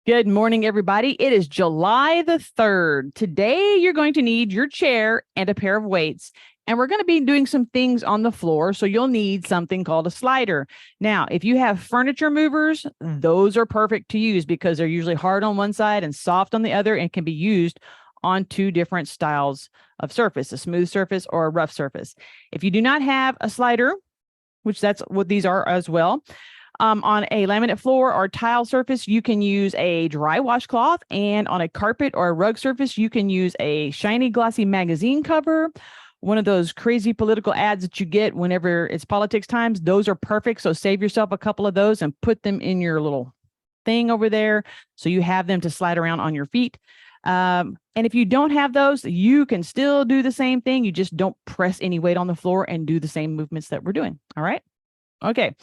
Good morning, everybody. It is July the 3rd. Today, you're going to need your chair and a pair of weights. And we're going to be doing some things on the floor. So you'll need something called a slider. Now, if you have furniture movers, those are perfect to use because they're usually hard on one side and soft on the other and can be used on two different styles of surface, a smooth surface or a rough surface. If you do not have a slider, which that's what these are as well, on a laminate floor or tile surface, you can use a dry washcloth, and on a carpet or a rug surface, you can use a shiny, glossy magazine cover. One of those crazy political ads that you get whenever it's politics times, those are perfect. So save yourself a couple of those and put them in your little thing over there so you have them to slide around on your feet. And if you don't have those, you can still do the same thing. You just don't press any weight on the floor and do the same movements that we're doing. All right. Okay,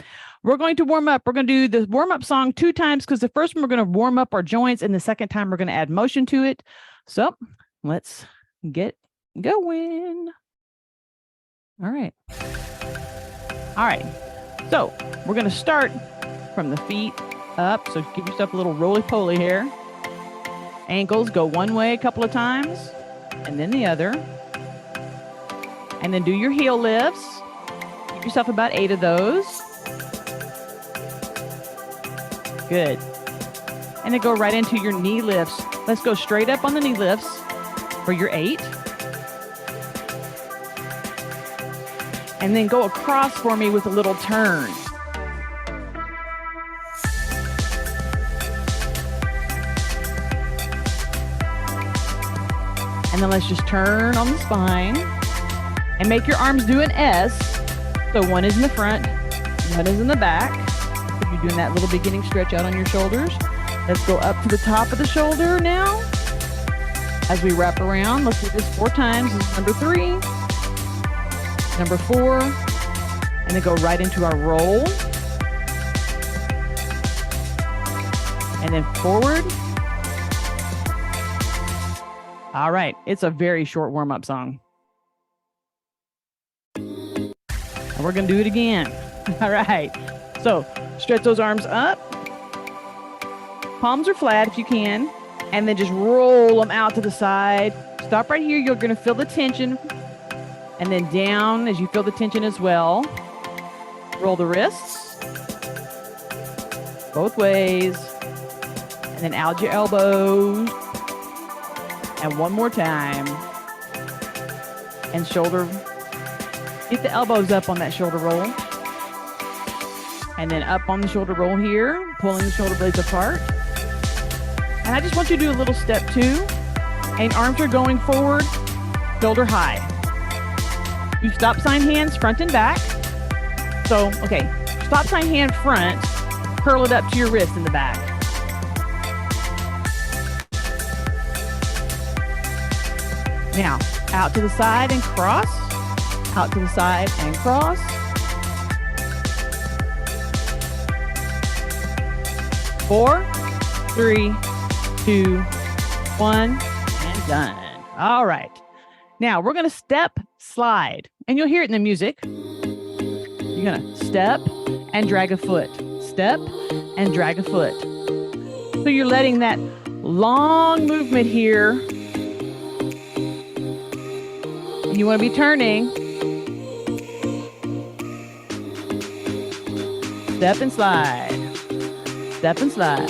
we're going to warm up. We're going to do the warm-up song 2 times because the first one we're going to warm up our joints, and the second time we're going to add motion to it. So let's get going. All right. So we're going to start from the feet up. So give yourself a little roly-poly here. Ankles go one way a couple of times, and then the other. And then do your heel lifts. Yourself about 8 of those. Good. And then go right into your knee lifts. Let's go straight up on the knee lifts for your 8. And then go across for me with a little turn. And then let's just turn on the spine and make your arms do an S. So one is in the front, one is in the back. If you're doing that little beginning stretch out on your shoulders, let's go up to the top of the shoulder now. As we wrap around, let's do this 4 times. This is number 3, number 4, and then go right into our roll. And then forward. All right, it's a very short warm-up song. And we're going to do it again. All right. So stretch those arms up. Palms are flat if you can. And then just roll them out to the side. Stop right here. You're going to feel the tension. And then down as you feel the tension as well. Roll the wrists. Both ways. And then out your elbows. And one more time. And shoulder. Get the elbows up on that shoulder roll. And then up on the shoulder roll here, pulling the shoulder blades apart. And I just want you to do a little step 2. And arms are going forward, shoulder high. You stop sign hands front and back. So, okay, stop sign hand front, curl it up to your wrist in the back. Now, out to the side and cross. Out to the side and cross. Four, 3, 2, 1, and done. All right. Now we're going to step slide, and you'll hear it in the music. You're going to step and drag a foot. Step and drag a foot. So you're letting that long movement here. And you want to be turning. Step and slide. Step and slide.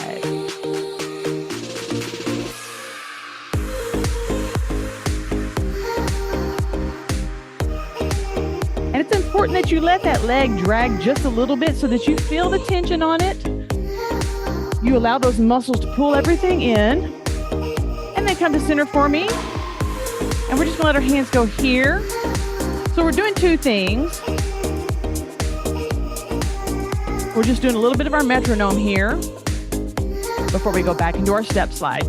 And it's important that you let that leg drag just a little bit so that you feel the tension on it. You allow those muscles to pull everything in. And then come to center for me. And we're just going to let our hands go here. So we're doing 2 things. We're just doing a little bit of our metronome here before we go back into our step slide.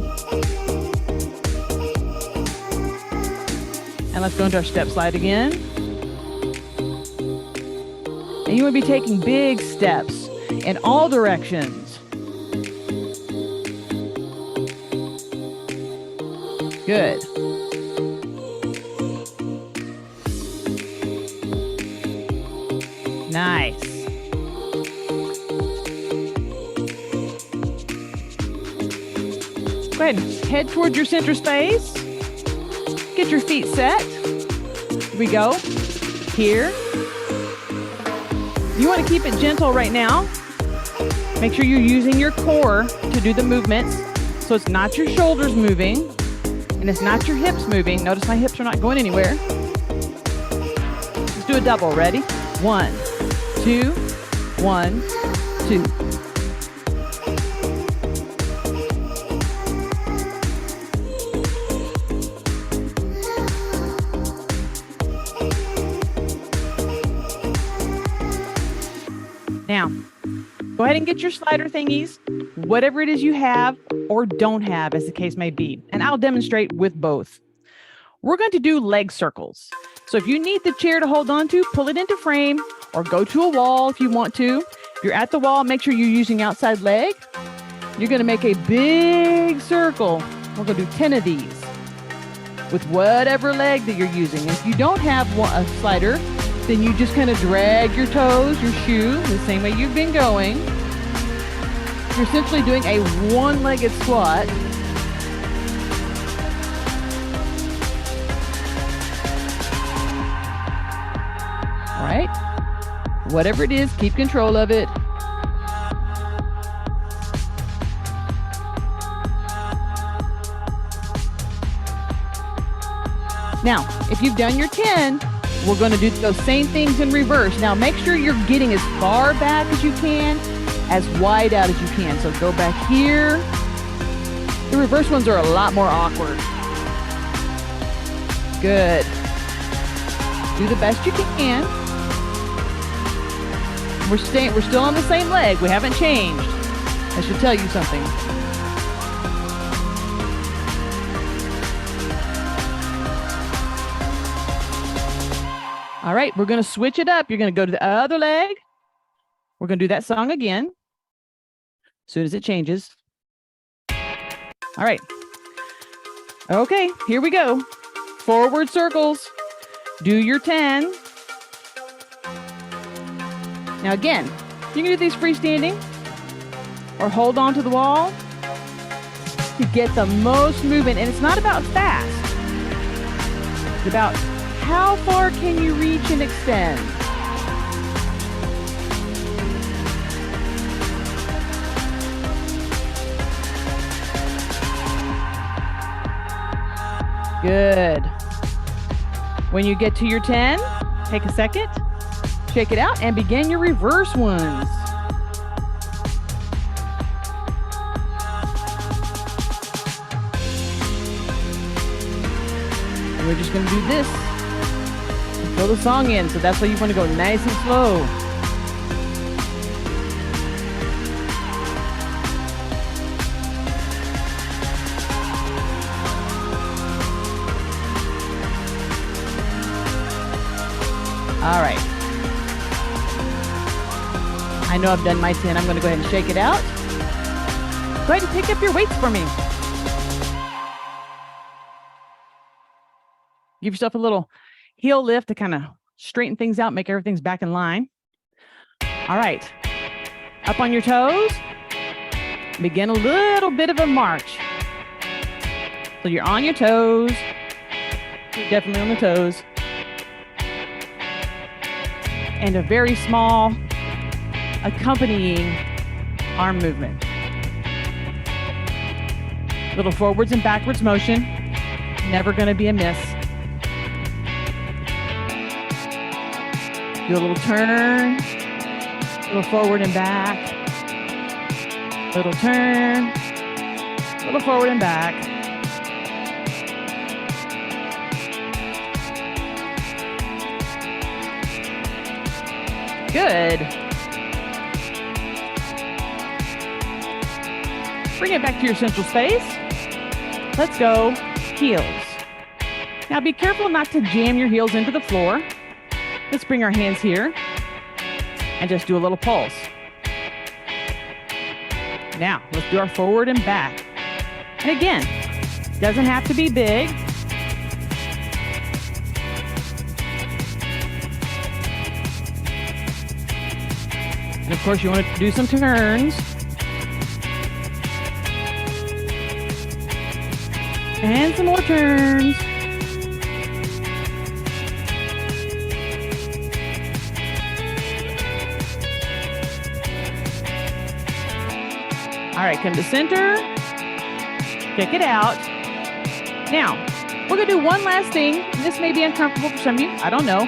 And let's go into our step slide again. And you want to be taking big steps in all directions. Good. Nice. ahead and head towards your center space. Get your feet set. Here we go. Here. You want to keep it gentle right now. Make sure you're using your core to do the movements. So it's not your shoulders moving and it's not your hips moving. Notice my hips are not going anywhere. Let's do a double. Ready? 1, 2, 1, 2. Now, go ahead and get your slider thingies, whatever it is you have or don't have, as the case may be. And I'll demonstrate with both. We're going to do leg circles. So if you need the chair to hold on to, pull it into frame or go to a wall if you want to. If you're at the wall, make sure you're using outside leg. You're going to make a big circle. We're going to do 10 of these with whatever leg that you're using. If you don't have a slider, then you just kind of drag your toes, your shoe, the same way you've been going. You're essentially doing a one-legged squat. All right. Whatever it is, keep control of it. Now, if you've done your 10, we're going to do those same things in reverse. Now, make sure you're getting as far back as you can, as wide out as you can. So go back here. The reverse ones are a lot more awkward. Good. Do the best you can. We're still on the same leg. We haven't changed. That should tell you something. All right, we're going to switch it up. You're going to go to the other leg. We're going to do that song again as soon as it changes. All right. Okay, here we go. Forward circles. Do your 10. Now again, you can do these freestanding or hold on to the wall to get the most movement. And it's not about fast. It's about how far can you reach and extend? Good. When you get to your 10, take a second, shake it out, and begin your reverse ones. We're just going to do this. Throw the song in, so that's why you want to go nice and slow. All right. I know I've done my 10. I'm going to go ahead and shake it out. Go ahead and pick up your weights for me. Give yourself a little heel lift to kind of straighten things out, make everything's back in line. All right. Up on your toes. Begin a little bit of a march. So you're on your toes. You're definitely on the toes. And a very small accompanying arm movement. Little forwards and backwards motion. Never going to be a miss. Do a little turn, little forward and back, little turn, little forward and back. Good. Bring it back to your central space. Let's go heels. Now be careful not to jam your heels into the floor. Let's bring our hands here and just do a little pulse. Now, let's do our forward and back. And again, doesn't have to be big. And of course, you want to do some turns. And some more turns. All right, come to center. Kick it out. Now, we're going to do one last thing. This may be uncomfortable for some of you. I don't know.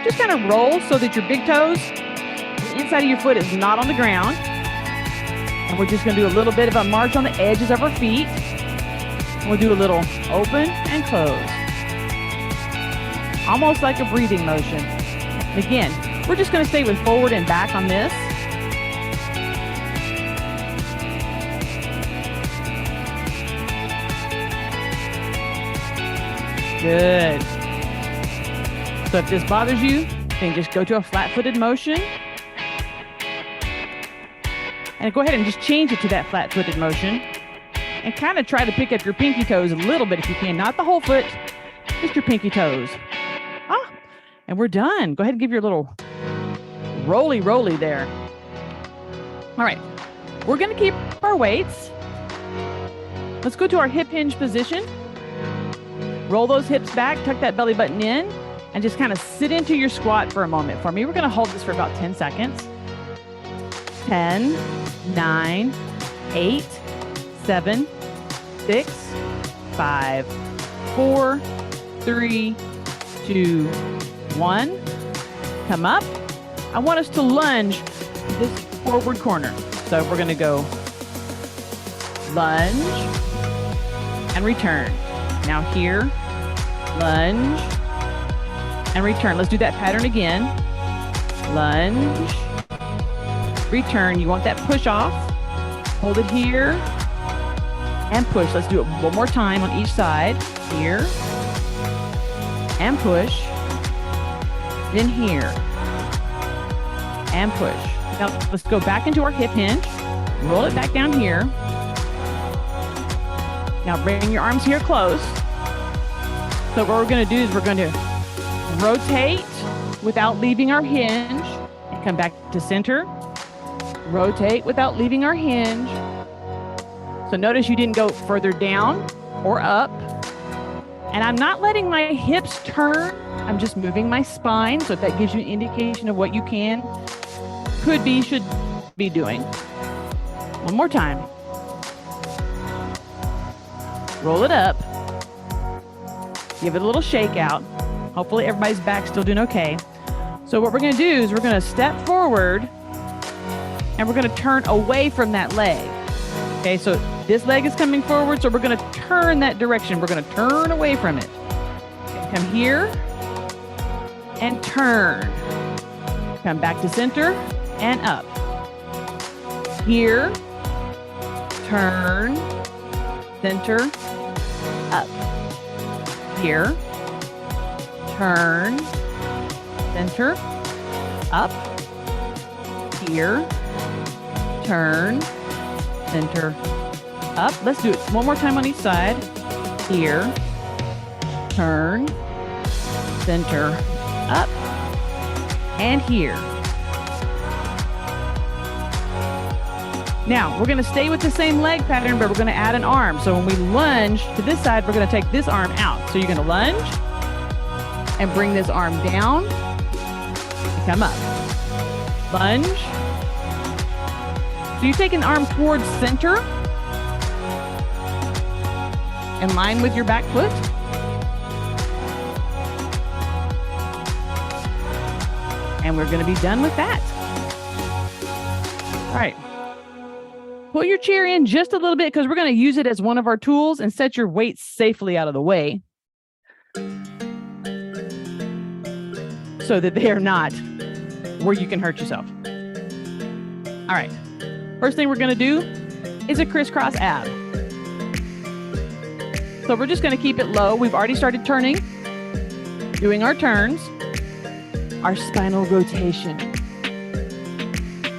Just kind of roll so that your big toes, the inside of your foot is not on the ground. And we're just going to do a little bit of a march on the edges of our feet. We'll do a little open and close. Almost like a breathing motion. And again, we're just going to stay with forward and back on this. Good. So if this bothers you, then just go to a flat-footed motion. And go ahead and just change it to that flat-footed motion. And kind of try to pick up your pinky toes a little bit if you can. Not the whole foot, just your pinky toes. And we're done. Go ahead and give your little roly there. All right. We're going to keep our weights. Let's go to our hip hinge position. Roll those hips back, tuck that belly button in, and just kind of sit into your squat for a moment for me. We're going to hold this for about 10 seconds. 10, 9, 8, 7, 6, 5, 4, 3, 2, 1. Come up. I want us to lunge this forward corner. So we're going to go lunge and return. Now here, lunge and return. Let's do that pattern again. Lunge, return. You want that push off. Hold it here and push. Let's do it one more time on each side. Here and push. Then here and push. Now let's go back into our hip hinge. Roll it back down here. Now bring your arms here close. So what we're going to do is we're going to rotate without leaving our hinge. And come back to center. Rotate without leaving our hinge. So notice you didn't go further down or up. And I'm not letting my hips turn. I'm just moving my spine. So that gives you an indication of what you can, could be, should be doing. One more time. Roll it up. Give it a little shake out. Hopefully everybody's back still doing okay. So what we're going to do is we're going to step forward and we're going to turn away from that leg. Okay, so this leg is coming forward, so we're going to turn that direction. We're going to turn away from it. Okay, come here and turn. Come back to center and up. Here, turn, center, up. Here, turn, center, up. Here, turn, center, up. Let's do it one more time on each side. Here, turn, center, up, and here. Now, we're going to stay with the same leg pattern, but we're going to add an arm. So when we lunge to this side, we're going to take this arm out. So you're going to lunge and bring this arm down and come up. Lunge. So you're taking the arm towards center in line with your back foot. And we're going to be done with that. All right. Pull your chair in just a little bit because we're going to use it as one of our tools and set your weights safely out of the way so that they are not where you can hurt yourself. All right. First thing we're going to do is a crisscross ab. So we're just going to keep it low. We've already started turning, doing our turns, our spinal rotation.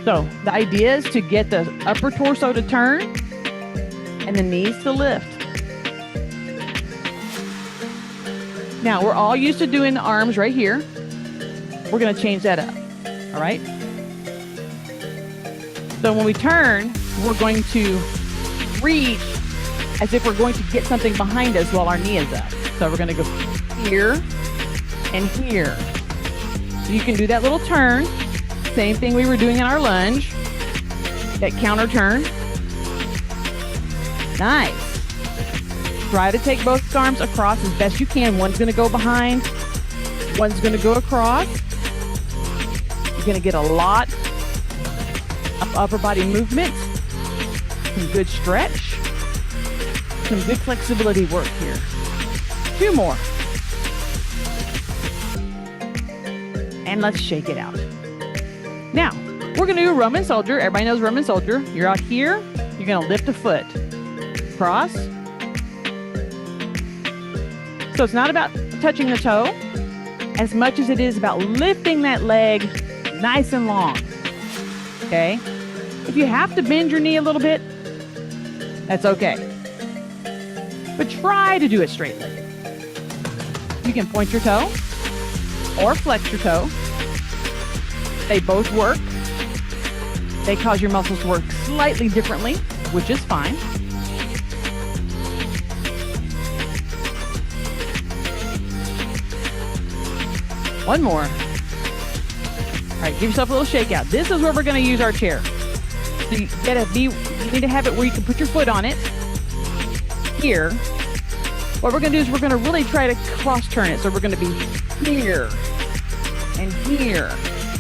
So the idea is to get the upper torso to turn and the knees to lift. Now we're all used to doing the arms right here. We're going to change that up. All right. So when we turn, we're going to reach as if we're going to get something behind us while our knee is up. So we're going to go here and here. So you can do that little turn. Same thing we were doing in our lunge. That counter turn. Nice. Try to take both arms across as best you can. One's going to go behind. One's going to go across. You're going to get a lot of upper body movement. Some good stretch. Some good flexibility work here. 2 more. And let's shake it out. Now, we're going to do Roman soldier. Everybody knows Roman soldier. You're out here. You're going to lift a foot. Cross. So it's not about touching the toe as much as it is about lifting that leg nice and long. Okay? If you have to bend your knee a little bit, that's okay. But try to do it straightly. You can point your toe or flex your toe. They both work. They cause your muscles to work slightly differently, which is fine. One more. All right, give yourself a little shake out. This is where we're going to use our chair. So you need to have it where you can put your foot on it. Here. What we're going to do is we're going to really try to cross turn it. So we're going to be here and here.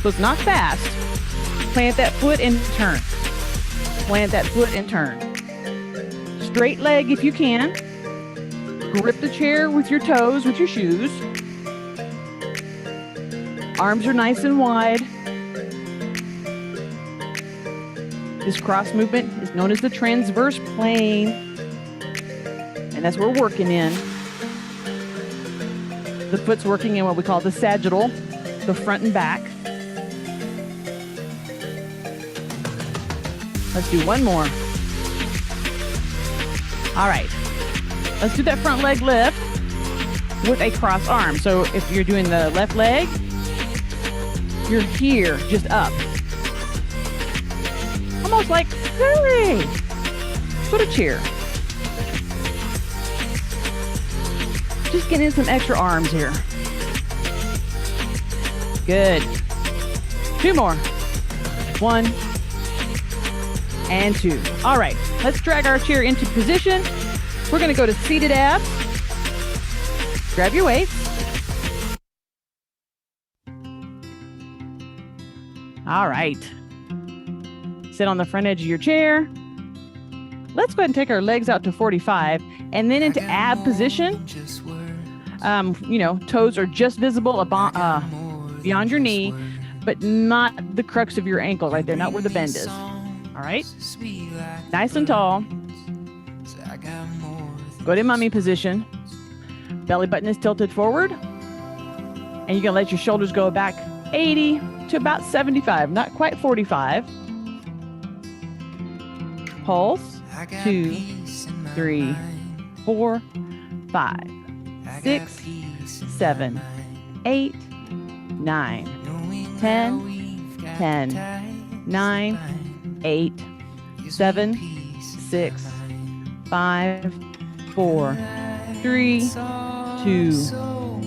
So it's not fast. Plant that foot and turn. Plant that foot and turn. Straight leg if you can. Grip the chair with your toes, with your shoes. Arms are nice and wide. This cross movement is known as the transverse plane. And that's what we're working in. The foot's working in what we call the sagittal, the front and back. Let's do one more. All right. Let's do that front leg lift with a cross arm. So if you're doing the left leg, you're here, just up. Almost like, hey, put a chair. Just getting in some extra arms here. Good. 2 more. 1 and 2. All right, let's drag our chair into position. We're going to go to seated abs. Grab your weights. All right. Sit on the front edge of your chair. Let's go ahead and take our legs out to 45 and then into ab position. Toes are just visible beyond your knee, but not the crux of your ankle right there, not where the bend is. All right. Nice and tall. Go to mummy position. Belly button is tilted forward. And you're going to let your shoulders go back 80 to about 75, not quite 45. Pulse. 2, 3, 4, 5, 6, 7, 8, 9, 10, 10, 9, 8, 7, 6, 5, 4, 3, 2,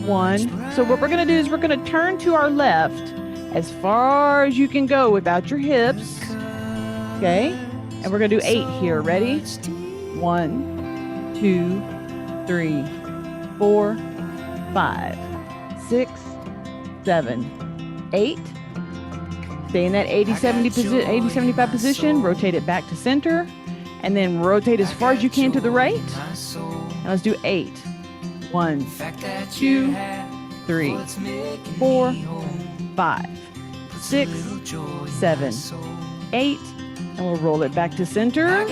1. So what we're going to do is we're going to turn to our left as far as you can go without your hips. Okay? And we're going to do 8 here. Ready? 1, 2, 3, 4, 5, 6, 7, 8. Stay in that 80-75 position. Rotate it back to center. And then rotate as far as you can to the right. And let's do 8. 1, 2, 3, 4, 5, 6, 7, 8. And we'll roll it back to center. All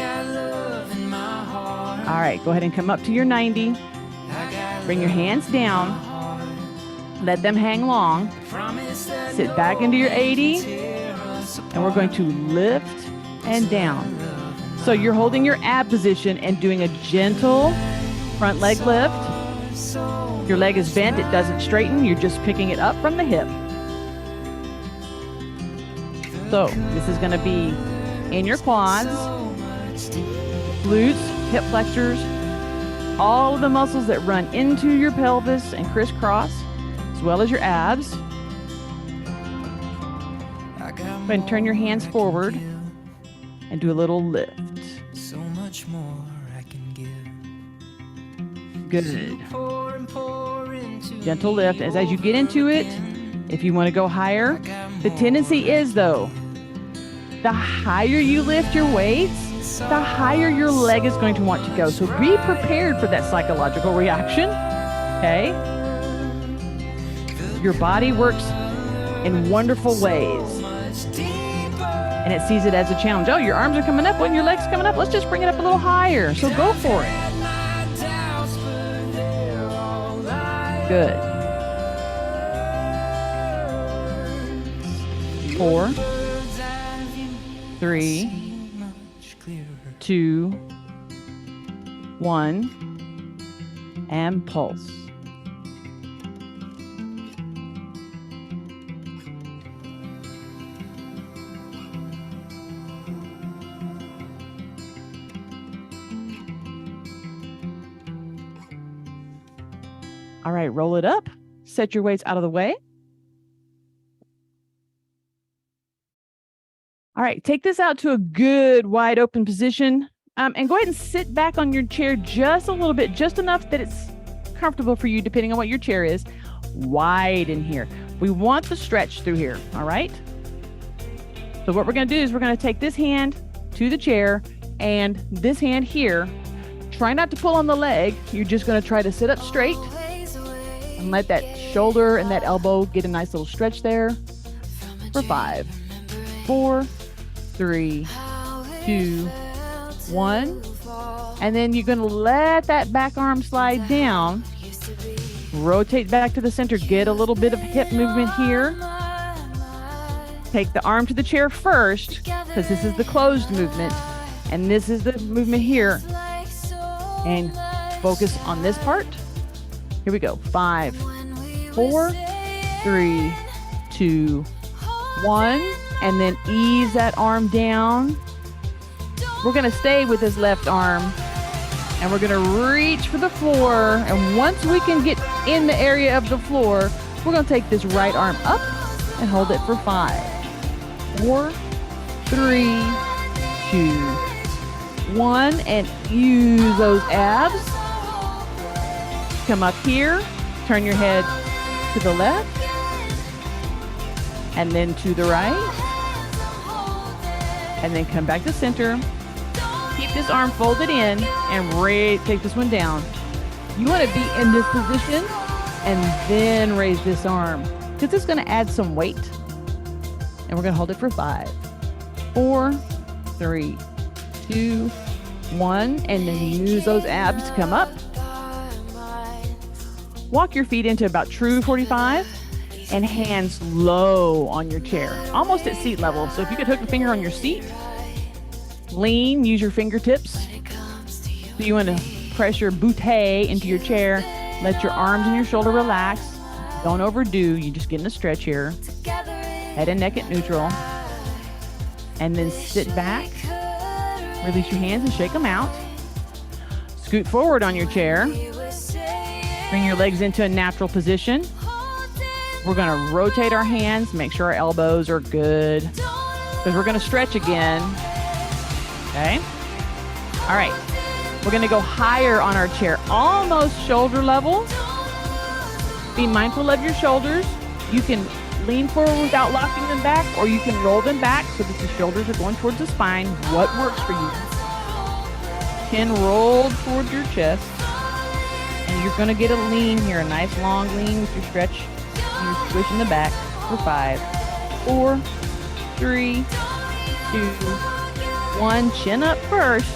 right, go ahead and come up to your 90. Bring your hands down. Let them hang long. Sit back into your 80. And we're going to lift and down. So you're holding your ab position and doing a gentle front leg lift. Your leg is bent, it doesn't straighten. You're just picking it up from the hip. So this is going to be in your quads, glutes, hip flexors, all of the muscles that run into your pelvis and crisscross, as well as your abs. Go ahead and turn your hands forward and do a little lift. So much more I can give. Good. Gentle lift. As you get into it, if you want to go higher, the tendency is, though, the higher you lift your weights, the higher your leg is going to want to go. So be prepared for that psychological reaction, okay? Your body works in wonderful ways, and it sees it as a challenge. Oh, your arms are coming up, when your legs coming up, let's just bring it up a little higher. So go for it. Good. 4, 3, 2, 1, and pulse. All right, roll it up. Set your weights out of the way. All right, take this out to a good wide open position, and go ahead and sit back on your chair just a little bit, just enough that it's comfortable for you, depending on what your chair is. Wide in here. We want the stretch through here, all right? So what we're going to do is we're going to take this hand to the chair and this hand here. Try not to pull on the leg. You're just going to try to sit up straight and let that shoulder and that elbow get a nice little stretch there for 5, 4, 3, 2, 1. And then you're going to let that back arm slide down. Rotate back to the center. Get a little bit of hip movement here. Take the arm to the chair first, because this is the closed movement. And this is the movement here. And focus on this part. Here we go. 5, 4, 3, 2, 1. And then ease that arm down. We're going to stay with this left arm. And we're going to reach for the floor. And once we can get in the area of the floor, we're going to take this right arm up and hold it for 5, 4, 3, 2, 1. And use those abs. Come up here, turn your head to the left, and then to the right, and then come back to center. Keep this arm folded in and take this one down. You want to be in this position and then raise this arm, because it's going to add some weight. And we're going to hold it for 5, 4, 3, 2, 1, and then use those abs to come up. Walk your feet into about true 45 and hands low on your chair, almost at seat level. So if you could hook a finger on your seat, lean, use your fingertips. So you want to press your bootay into your chair. Let your arms and your shoulder relax. Don't overdo. You just get in a stretch here. Head and neck at neutral. And then sit back. Release your hands and shake them out. Scoot forward on your chair. Bring your legs into a natural position. We're going to rotate our hands, make sure our elbows are good, because we're going to stretch again. Okay? All right. We're going to go higher on our chair, almost shoulder level. Be mindful of your shoulders. You can lean forward without locking them back, or you can roll them back so that the shoulders are going towards the spine. What works for you? Chin rolled towards your chest. And you're going to get a lean here, a nice long lean with your stretch. You're squishing the back for 5, 4, 3, 2, 1. Chin up first.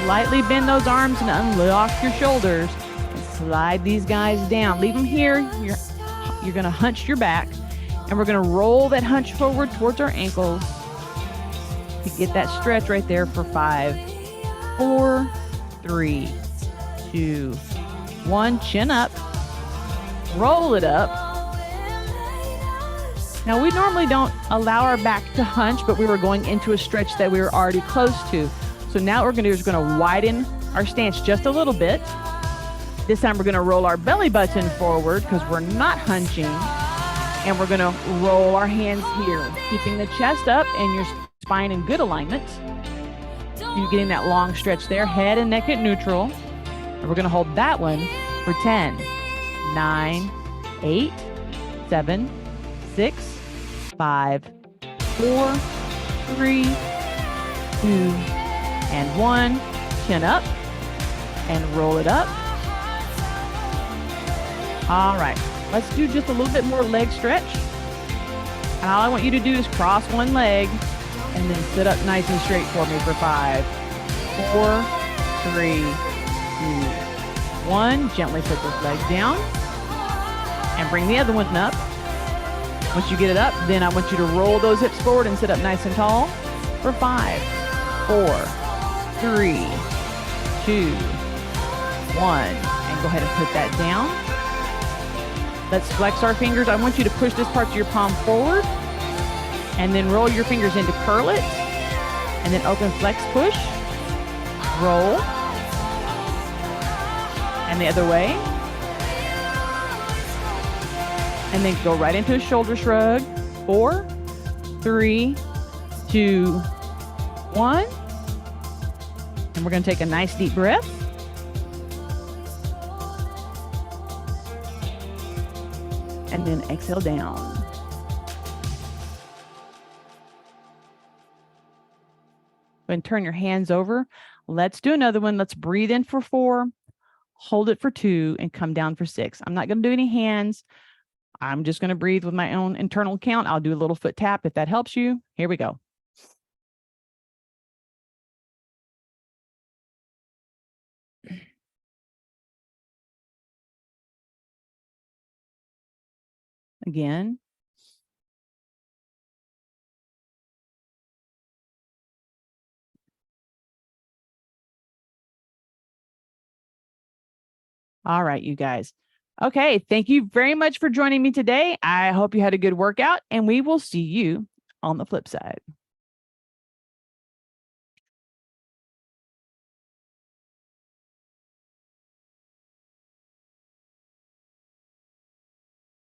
Lightly bend those arms and unlock your shoulders. And slide these guys down. Leave them here. You're going to hunch your back. And we're going to roll that hunch forward towards our ankles to get that stretch right there for 5, 4, 3, 2, 1. Chin up. Roll it up. Now, we normally don't allow our back to hunch, but we were going into a stretch that we were already close to. So now what we're going to do is we're going to widen our stance just a little bit. This time we're going to roll our belly button forward because we're not hunching. And we're going to roll our hands here, keeping the chest up and your spine in good alignment. You're getting that long stretch there, head and neck at neutral. And we're going to hold that one for 10, 9, 8, 7, 6, 5, 4, 3, 2, and 1. Chin up and roll it up. All right, let's do just a little bit more leg stretch. And all I want you to do is cross one leg and then sit up nice and straight for me for 5, 4, 3, 2, 1. Gently put this leg down and bring the other one up. Once you get it up, then I want you to roll those hips forward and sit up nice and tall for 5, 4, 3, 2, 1. And go ahead and put that down. Let's flex our fingers. I want you to push this part of your palm forward and then roll your fingers into curl it and then open, flex, push, roll, and the other way. And then go right into a shoulder shrug. 4, 3, 2, 1. And we're going to take a nice deep breath. And then exhale down. And turn your hands over. Let's do another one. Let's breathe in for 4, hold it for 2, and come down for 6. I'm not going to do any hands. I'm just going to breathe with my own internal count. I'll do a little foot tap if that helps you. Here we go. Again. All right, you guys. Okay, thank you very much for joining me today. I hope you had a good workout, and we will see you on the flip side.